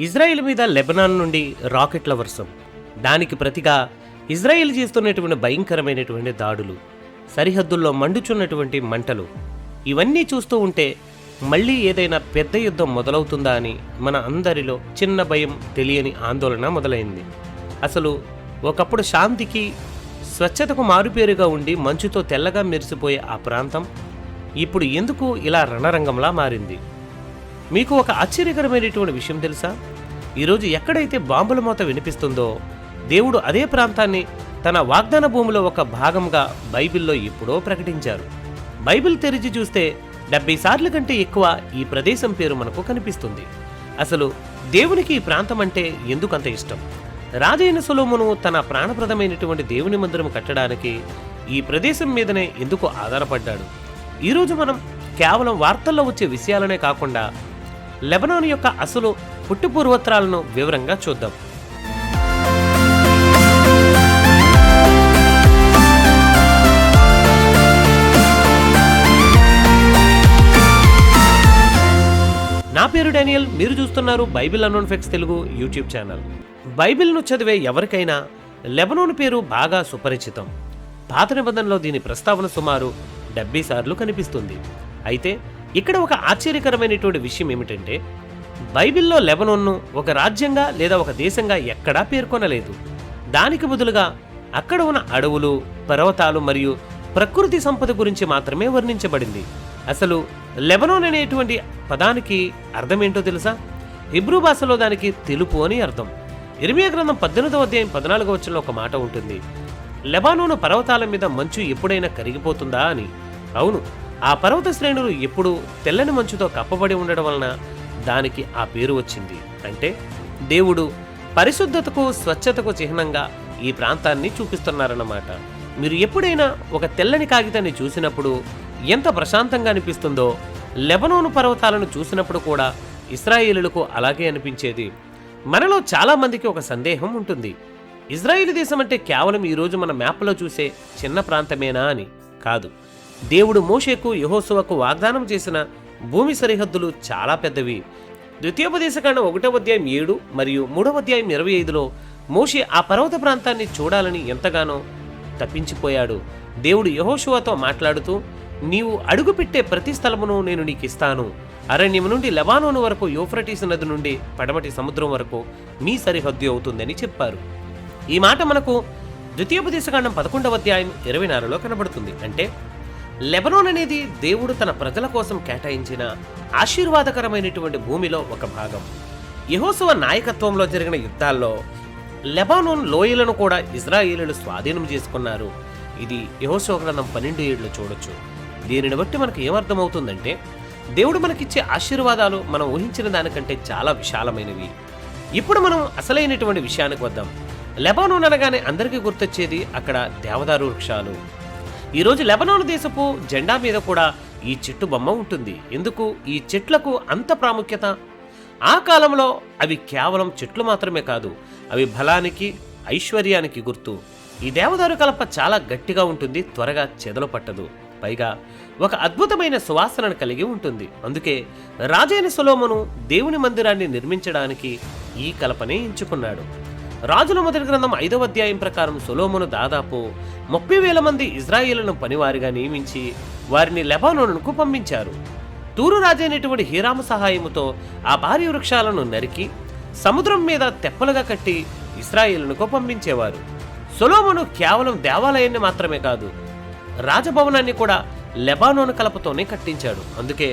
Israel మీద Lebanon నుండి రాకెట్ల వర్షం, దానికి ప్రతిగా ఇజ్రాయెల్ చేస్తున్నటువంటి భయంకరమైనటువంటి దాడులు, సరిహద్దుల్లో మండుచున్నటువంటి మంటలు, ఇవన్నీ చూస్తూ ఉంటే మళ్ళీ ఏదైనా పెద్ద యుద్ధం మొదలవుతుందా అని మన అందరిలో చిన్న భయం, తెలియని ఆందోళన మొదలైంది. అసలు ఒకప్పుడు శాంతికి, స్వచ్ఛతకు మారుపేరుగా ఉండి మంచుతో తెల్లగా మెరిసిపోయే ఆ ప్రాంతం ఇప్పుడు ఎందుకు ఇలా రణరంగంలా మారింది? మీకు ఒక ఆశ్చర్యకరమైనటువంటి విషయం తెలుసా? ఈరోజు ఎక్కడైతే బాంబుల మోత వినిపిస్తుందో, దేవుడు అదే ప్రాంతాన్ని తన వాగ్దాన భూమిలో ఒక భాగంగా బైబిల్లో ఎప్పుడో ప్రకటించారు. బైబిల్ తెరిచి చూస్తే 70 సార్లు కంటే ఎక్కువ ఈ ప్రదేశం పేరు మనకు కనిపిస్తుంది. అసలు దేవునికి ఈ ప్రాంతం అంటే ఎందుకంత ఇష్టం? రాజైన సొలొమోను తన ప్రాణప్రదమైనటువంటి దేవుని మందిరం కట్టడానికి ఈ ప్రదేశం మీదనే ఎందుకు ఆధారపడ్డాడు? ఈరోజు మనం కేవలం వార్తల్లో వచ్చే విషయాలనే కాకుండా లెబనాన్ యొక్క అసలు పుట్టుపూర్వత్రాలను వివరంగా చూద్దాం. నా పేరు డానియల్, మీరు చూస్తున్నారు Bible unknown facts Telugu YouTube channel. బైబిల్ను చదివే ఎవరికైనా లెబనాన్ పేరు బాగా సుపరిచితం. పాత నిబంధనలో దీని ప్రస్తావన సుమారు 70 సార్లు కనిపిస్తుంది. అయితే ఇక్కడ ఒక ఆశ్చర్యకరమైనటువంటి విషయం ఏమిటంటే, బైబిల్లో లెబనాన్ను ఒక రాజ్యంగా లేదా ఒక దేశంగా ఎక్కడా పేర్కొనలేదు. దానికి బదులుగా అక్కడ ఉన్న అడవులు, పర్వతాలు మరియు ప్రకృతి సంపద గురించి మాత్రమే వర్ణించబడింది. అసలు లెబనాన్ అనేటువంటి పదానికి అర్థమేంటో తెలుసా? హిబ్రూ భాషలో దానికి తెలుపు అని అర్థం. ఇర్మియా గ్రంథం 18వ అధ్యాయం 14వ వచనంలో ఒక మాట ఉంటుంది, లెబానోను పర్వతాల మీద మంచు ఎప్పుడైనా కరిగిపోతుందా అని. అవును, ఆ పర్వత శ్రేణులు ఎప్పుడు తెల్లని మంచుతో కప్పబడి ఉండడం వలన దానికి ఆ పేరు వచ్చింది. అంటే దేవుడు పరిశుద్ధతకు, స్వచ్ఛతకు చిహ్నంగా ఈ ప్రాంతాన్ని చూపిస్తున్నారన్నమాట. మీరు ఎప్పుడైనా ఒక తెల్లని కాగితాన్ని చూసినప్పుడు ఎంత ప్రశాంతంగా అనిపిస్తుందో, లెబనాను పర్వతాలను చూసినప్పుడు కూడా ఇశ్రాయేలులకు అలాగే అనిపించేది. మనలో చాలా మందికి ఒక సందేహం ఉంటుంది, ఇజ్రాయేల్ దేశం అంటే కేవలం ఈరోజు మన మ్యాప్లో చూసే చిన్న ప్రాంతమేనా అని. కాదు, దేవుడు మోషేకు, యెహోషువకు వాగ్దానం చేసిన భూమి సరిహద్దులు చాలా పెద్దవి. ద్వితీయోపదేశకాండం 1వ అధ్యాయం 7 మరియు 3వ అధ్యాయం 25లో మోషే ఆ పర్వత ప్రాంతాన్ని చూడాలని ఎంతగానో తప్పించిపోయాడు. దేవుడు యెహోషువతో మాట్లాడుతూ, నీవు అడుగుపెట్టే ప్రతి స్థలమును నేను నీకు ఇస్తాను. అరణ్యం నుండి లెబానోను వరకు, యూఫ్రటీస్ నది నుండి పడమటి సముద్రం వరకు మీ సరిహద్దు అవుతుందని చెప్పారు. ఈ మాట మనకు ద్వితీయోపదేశకాండం 11వ అధ్యాయం 24లో కనబడుతుంది. అంటే లెబనాన్ అనేది దేవుడు తన ప్రజల కోసం కేటాయించిన ఆశీర్వాదకరమైనటువంటి భూమిలో ఒక భాగం. యెహోషువ నాయకత్వంలో జరిగిన యుద్ధాల్లో లెబానోన్ లోయలను కూడా ఇజ్రాయేలీయులు స్వాధీనం చేసుకున్నారు. ఇది యెహోషువ గ్రంథం 12:7లో చూడొచ్చు. దీనిని బట్టి మనకు ఏమర్థమవుతుందంటే, దేవుడు మనకిచ్చే ఆశీర్వాదాలు మనం ఊహించిన దానికంటే చాలా విశాలమైనవి. ఇప్పుడు మనం అసలైనటువంటి విషయానికి వద్దాం. లెబానోన్ అనగానే అందరికీ గుర్తొచ్చేది అక్కడ దేవదారు వృక్షాలు. ఈరోజు లెబనాన్ దేశపు జెండా మీద కూడా ఈ చెట్టు బొమ్మ ఉంటుంది. ఎందుకు ఈ చెట్లకు అంత ప్రాముఖ్యత? ఆ కాలంలో అవి కేవలం చెట్లు మాత్రమే కాదు, అవి బలానికి, ఐశ్వర్యానికి గుర్తు. ఈ దేవదారు కలప చాలా గట్టిగా ఉంటుంది, త్వరగా చెదలు పట్టదు, పైగా ఒక అద్భుతమైన సువాసనను కలిగి ఉంటుంది. అందుకే రాజైన సొలొమోను దేవుని మందిరాన్ని నిర్మించడానికి ఈ కలపనే ఎంచుకున్నాడు. రాజుల మొదటి గ్రంథం 5వ అధ్యాయం ప్రకారం సొలొమోను దాదాపు 30,000 మంది ఇజ్రాయేలును పనివారిగా నియమించి వారిని లెబానోనుకు పంపించారు. తూరు రాజైనటువంటి హీరాము సహాయముతో ఆ భారీ వృక్షాలను నరికి సముద్రం మీద తెప్పలుగా కట్టి ఇశ్రాయేలునకు పంపించేవారు. సొలొమోను కేవలం దేవాలయాన్ని మాత్రమే కాదు, రాజభవనాన్ని కూడా లెబానోను కలపతోనే కట్టించాడు. అందుకే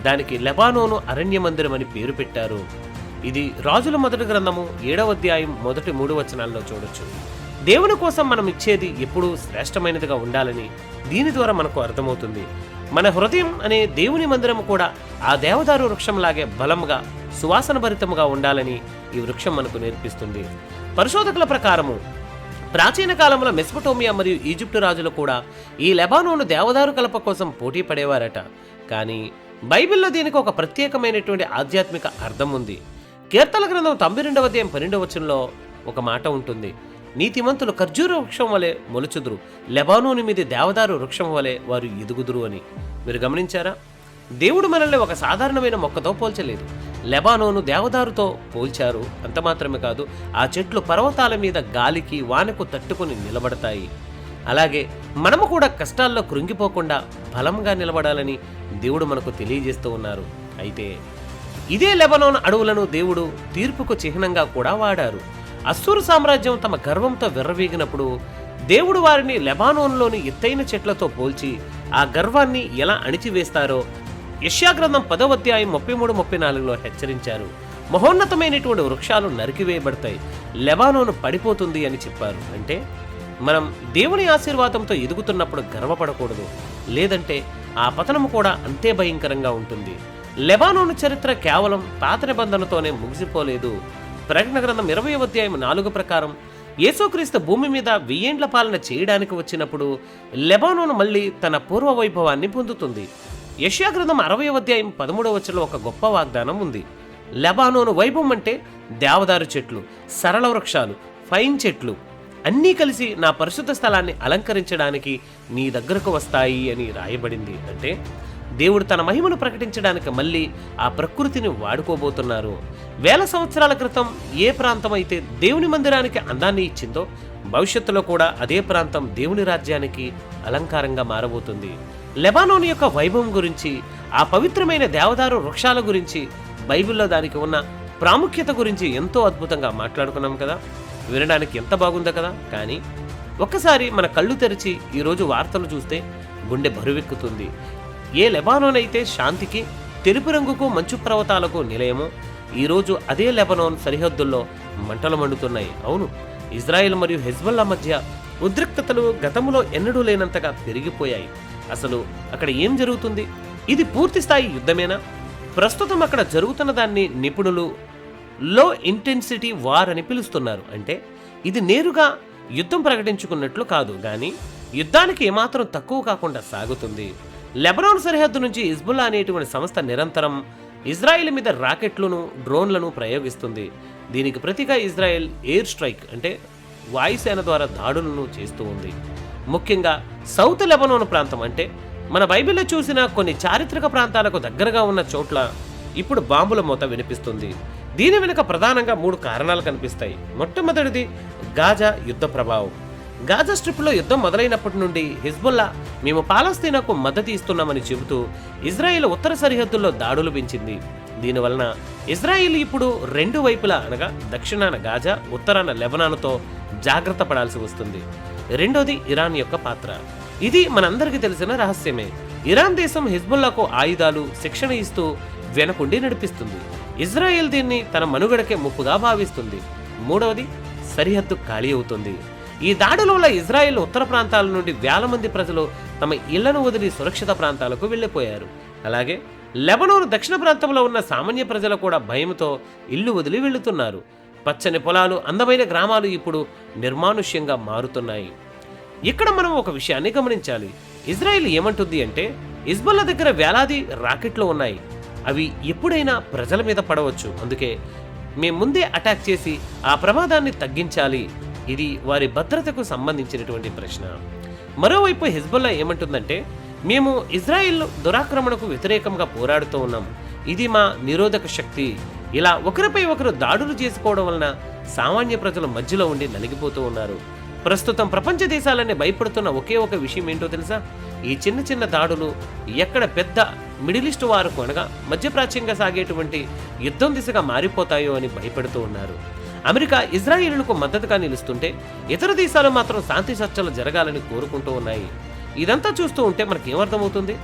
దానికి లెబానోను అరణ్య మందిరం అని పేరు పెట్టారు. ఇది రాజుల మొదటి గ్రంథము 7వ అధ్యాయం మొదటి 3 వచనాల్లో చూడొచ్చు. దేవుని కోసం మనం ఇచ్చేది ఎప్పుడూ శ్రేష్టమైనదిగా ఉండాలని దీని ద్వారా మనకు అర్థమవుతుంది. మన హృదయం అనే దేవుని మందిరం కూడా ఆ దేవదారు వృక్షంలాగే బలంగా, సువాసన భరితముగా ఉండాలని ఈ వృక్షం మనకు నేర్పిస్తుంది. పరిశోధకుల ప్రకారము ప్రాచీన కాలంలో మెసొపొటేమియా మరియు ఈజిప్టు రాజులు కూడా ఈ లెబానోను దేవదారు కలప కోసం పోటీ పడేవారట. కానీ బైబిల్లో దీనికి ఒక ప్రత్యేకమైనటువంటి ఆధ్యాత్మిక అర్థం ఉంది. కీర్తనల గ్రంథం 92వ అధ్యాయం 12వ వచనంలో ఒక మాట ఉంటుంది, నీతిమంతులు ఖర్జూర వృక్షం వలె మొలుచుదురు, లెబానోను మీద దేవదారు వృక్షం వలె వారు ఎదుగుదురు అని. మీరు గమనించారా? దేవుడు మనల్ని ఒక సాధారణమైన మొక్కతో పోల్చలేదు. లెబానోను దేవదారుతో పోల్చారు. అంత మాత్రమే కాదు, ఆ చెట్లు పర్వతాల మీద గాలికి వానకు తట్టుకుని నిలబడతాయి. అలాగే మనము కూడా కష్టాల్లో కృంగిపోకుండా బలంగా నిలబడాలని దేవుడు మనకు తెలియజేస్తూ ఉన్నారు. అయితే ఇదే లెబనోన్ అడవులను దేవుడు తీర్పుకు చిహ్నంగా కూడా వాడారు. అస్సూరు సామ్రాజ్యం తమ గర్వంతో విర్రవీగినప్పుడు దేవుడు వారిని లెబానోన్లోని ఎత్తైన చెట్లతో పోల్చి ఆ గర్వాన్ని ఎలా అణిచివేస్తారో యెషయా గ్రంథం 10వ అధ్యాయం 33-34లో హెచ్చరించారు. మహోన్నతమైనటువంటి వృక్షాలు నరికివేయబడతాయి, లెబానోను పడిపోతుంది అని చెప్పారు. అంటే మనం దేవుని ఆశీర్వాదంతో ఎదుగుతున్నప్పుడు గర్వపడకూడదు, లేదంటే ఆ పతనము కూడా అంతే భయంకరంగా ఉంటుంది. లెబానోను చరిత్ర కేవలం పాత నిబంధనతోనే ముగిసిపోలేదు. ప్రకటన గ్రంథం 20వ అధ్యాయం 4 ప్రకారం యేసుక్రీస్తు భూమి మీద 1000 ఏండ్ల పాలన చేయడానికి వచ్చినప్పుడు లెబానోను మళ్ళీ తన పూర్వ వైభవాన్ని పొందుతుంది. యెషయా గ్రంథం 60వ అధ్యాయం 13వ వచనంలో ఒక గొప్ప వాగ్దానం ఉంది. లెబానోను వైభవం అంటే దేవదారు చెట్లు, సరళ వృక్షాలు, ఫైన్ చెట్లు అన్నీ కలిసి నా పరిశుద్ధ స్థలాన్ని అలంకరించడానికి నీ దగ్గరకు వస్తాయి అని రాయబడింది. అంటే దేవుడు తన మహిమను ప్రకటించడానికి మళ్ళీ ఆ ప్రకృతిని వాడుకోబోతున్నారు. వేల సంవత్సరాల క్రితం ఏ ప్రాంతం అయితే దేవుని మందిరానికి అందాన్ని ఇచ్చిందో భవిష్యత్తులో కూడా అదే ప్రాంతం దేవుని రాజ్యానికి అలంకారంగా మారబోతుంది. లెబానోన్ యొక్క వైభవం గురించి, ఆ పవిత్రమైన దేవదారు వృక్షాల గురించి, బైబిల్లో దానికి ఉన్న ప్రాముఖ్యత గురించి ఎంతో అద్భుతంగా మాట్లాడుకున్నాం కదా. వినడానికి ఎంత బాగుందో కదా. కానీ ఒక్కసారి మన కళ్ళు తెరిచి ఈరోజు వార్తలు చూస్తే గుండె బరువెక్కుతుంది. ఏ లెబానోన్ అయితే శాంతికి, తెలుపు రంగుకు, మంచు పర్వతాలకు నిలయమో, ఈరోజు అదే లెబనాన్ సరిహద్దుల్లో మంటలు మండుతున్నాయి. అవును, ఇజ్రాయెల్ మరియు హెజ్బొల్లా మధ్య ఉద్రిక్తతలు గతంలో ఎన్నడూ లేనంతగా పెరిగిపోయాయి. అసలు అక్కడ ఏం జరుగుతుంది? ఇది పూర్తి స్థాయి యుద్ధమేనా? ప్రస్తుతం అక్కడ జరుగుతున్న దాన్ని నిపుణులు లో ఇంటెన్సిటీ వార్ అని పిలుస్తున్నారు. అంటే ఇది నేరుగా యుద్ధం ప్రకటించుకున్నట్లు కాదు, కానీ యుద్ధానికి ఏమాత్రం తక్కువ కాకుండా సాగుతుంది. లెబనాన్ సరిహద్దు నుంచి హిజ్బుల్లా అనేటువంటి సంస్థ నిరంతరం ఇజ్రాయెల్ మీద రాకెట్లను, డ్రోన్లను ప్రయోగిస్తుంది. దీనికి ప్రతిగా ఇజ్రాయెల్ ఎయిర్ స్ట్రైక్ అంటే వాయుసేన ద్వారా దాడులను చేస్తూ ఉంది. ముఖ్యంగా సౌత్ లెబనాన్ ప్రాంతం, అంటే మన బైబిల్లో చూసిన కొన్ని చారిత్రక ప్రాంతాలకు దగ్గరగా ఉన్న చోట్ల ఇప్పుడు బాంబుల మోత వినిపిస్తుంది. దీని వెనుక ప్రధానంగా 3 కారణాలు కనిపిస్తాయి. మొట్టమొదటిది గాజా యుద్ధ ప్రభావం. గాజా స్ట్రిప్లో యుద్ధం మొదలైనప్పటి నుండి హిజ్బుల్లా మేము పాలస్తీనాకు మద్దతు ఇస్తున్నామని చెబుతూ ఇజ్రాయెల్ ఉత్తర సరిహద్దుల్లో దాడులు పెంచింది. దీనివలన ఇజ్రాయెల్ ఇప్పుడు 2 వైపులా, అనగా దక్షిణాన గాజా, ఉత్తరాన లెబనాన్తో జాగ్రత్త పడాల్సి వస్తుంది. రెండోది ఇరాన్ యొక్క పాత్ర. ఇది మనందరికీ తెలిసిన రహస్యమే. ఇరాన్ దేశం హిజ్బుల్లాకు ఆయుధాలు, శిక్షణ ఇస్తూ వెనకుండి నడిపిస్తుంది. ఇజ్రాయెల్ దీన్ని తన మనుగడకే ముప్పుగా భావిస్తుంది. మూడవది సరిహద్దు ఖాళీ అవుతుంది. ఈ దాడుల వల్ల ఇజ్రాయెల్ ఉత్తర ప్రాంతాల నుండి వేల మంది ప్రజలు తమ ఇళ్లను వదిలి సురక్షిత ప్రాంతాలకు వెళ్లిపోయారు. అలాగే లెబనాన్ దక్షిణ ప్రాంతంలో ఉన్న సామాన్య ప్రజలు కూడా భయంతో ఇల్లు వదిలి వెళ్తున్నారు. పచ్చని పొలాలు, అందమైన గ్రామాలు ఇప్పుడు నిర్మానుష్యంగా మారుతున్నాయి. ఇక్కడ మనం ఒక విషయాన్ని గమనించాలి. ఇజ్రాయెల్ ఏమంటుంది అంటే, హిజ్బుల్లా దగ్గర వేలాది రాకెట్లు ఉన్నాయి, అవి ఎప్పుడైనా ప్రజల మీద పడవచ్చు, అందుకే మేము ముందే అటాక్ చేసి ఆ ప్రమాదాన్ని తగ్గించాలి. ఇది వారి భద్రతకు సంబంధించినటువంటి ప్రశ్న. మరోవైపు హిజ్బుల్లా ఏమంటుందంటే, మేము ఇజ్రాయెల్ దురాక్రమణకు వ్యతిరేకంగా పోరాడుతూ ఉన్నాం, ఇది మా నిరోధక శక్తి. ఇలా ఒకరిపై ఒకరు దాడులు చేసుకోవడం వలన సామాన్య ప్రజల మధ్యలో ఉండి నలిగిపోతూ ఉన్నారు. ప్రస్తుతం ప్రపంచ దేశాలన్నీ భయపడుతున్న ఒకే ఒక విషయం ఏంటో తెలుసా? ఈ చిన్న చిన్న దాడులు ఎక్కడ పెద్ద మిడిల్ ఈస్ట్ వారకు, అనగా మధ్యప్రాచ్యంగా సాగేటువంటి యుద్ధం దిశగా మారిపోతాయో అని భయపడుతూ ఉన్నారు. అమెరికా ఇజ్రాయేలుకు మద్దతుగా నిలుస్తుంటే ఇతర దేశాలు మాత్రం శాంతి చర్చలు జరగాలని కోరుకుంటూ ఉన్నాయి. ఇదంతా చూస్తూ ఉంటే మనకేమర్థమవుతుంది?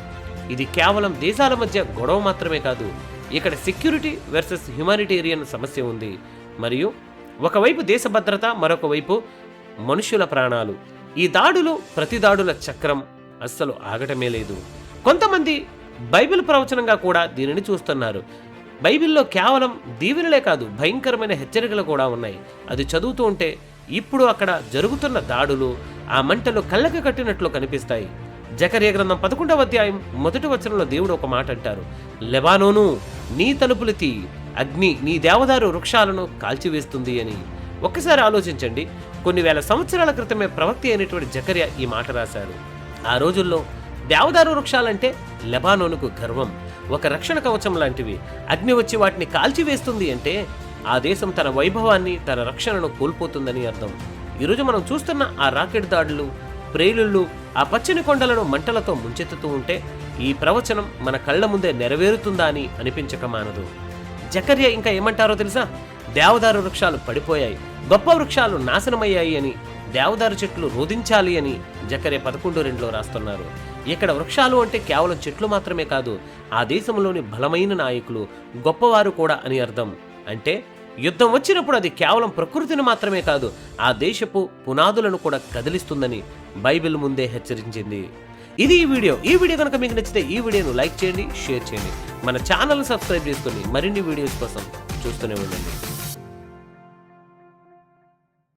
ఇది కేవలం దేశాల మధ్య గొడవ మాత్రమే కాదు, ఇక్కడ సెక్యూరిటీ వర్సెస్ హ్యుమానిటేరియన్ సమస్య ఉంది. మరియు ఒకవైపు దేశ భద్రత, మరొక వైపు మనుషుల ప్రాణాలు. ఈ దాడులు, ప్రతి దాడుల చక్రం అస్సలు ఆగటమే లేదు. కొంతమంది బైబిల్ ప్రవచనంగా కూడా దీనిని చూస్తున్నారు. బైబిల్లో కేవలం దీవెనలే కాదు, భయంకరమైన హెచ్చరికలు కూడా ఉన్నాయి. అది చదువుతూ ఉంటే ఇప్పుడు అక్కడ జరుగుతున్న దాడులు, ఆ మంటలు కళ్ళకి కట్టినట్లు కనిపిస్తాయి. జకర్యా గ్రంథం 11వ అధ్యాయం 1వ వచనంలో దేవుడు ఒక మాట అంటారు, లెబానోను నీ తలుపులు తీ, అగ్ని నీ దేవదారు వృక్షాలను కాల్చివేస్తుంది అని. ఒక్కసారి ఆలోచించండి, కొన్ని వేల సంవత్సరాల క్రితమే ప్రవక్త అయినటువంటి జకర్యా ఈ మాట రాశారు. ఆ రోజుల్లో దేవదారు వృక్షాలంటే లెబానోనుకు గర్వం. ఒక రక్షణ కవచం లాంటివి. అగ్ని వచ్చి వాటిని కాల్చివేస్తుంది అంటే ఆ దేశం తన వైభవాన్ని, తన రక్షణను కోల్పోతుందని అర్థం. ఈరోజు మనం చూస్తున్న ఆ రాకెట్ దాడులు, ప్రేలుళ్ళు, ఆ పచ్చని కొండలను మంటలతో ముంచెత్తుతూ ఉంటే ఈ ప్రవచనం మన కళ్ళ ముందే నెరవేరుతుందా అని అనిపించక మానదు. జకర్యా ఇంకా ఏమంటారో తెలుసా? దేవదారు వృక్షాలు పడిపోయాయి, గొప్ప వృక్షాలు నాశనమయ్యాయి అని, దేవదారు చెట్లు రోధించాలి అని జకర్యా 11:2లో రాస్తున్నారు. ఇక్కడ వృక్షాలు అంటే కేవలం చెట్లు మాత్రమే కాదు, ఆ దేశంలోని బలమైన నాయకులు, గొప్పవారు కూడా అని అర్థం. అంటే యుద్ధం వచ్చినప్పుడు అది కేవలం ప్రకృతిని మాత్రమే కాదు, ఆ దేశపు పునాదులను కూడా కదిలిస్తుందని బైబిల్ ముందే హెచ్చరించింది. ఇది ఈ వీడియో కనుక మీకు నచ్చితే ఈ వీడియోను లైక్ చేయండి, షేర్ చేయండి. మన ఛానల్ సబ్స్క్రైబ్ చేసుకొని మరిన్ని వీడియోస్ కోసం చూస్తూనే ఉండండి.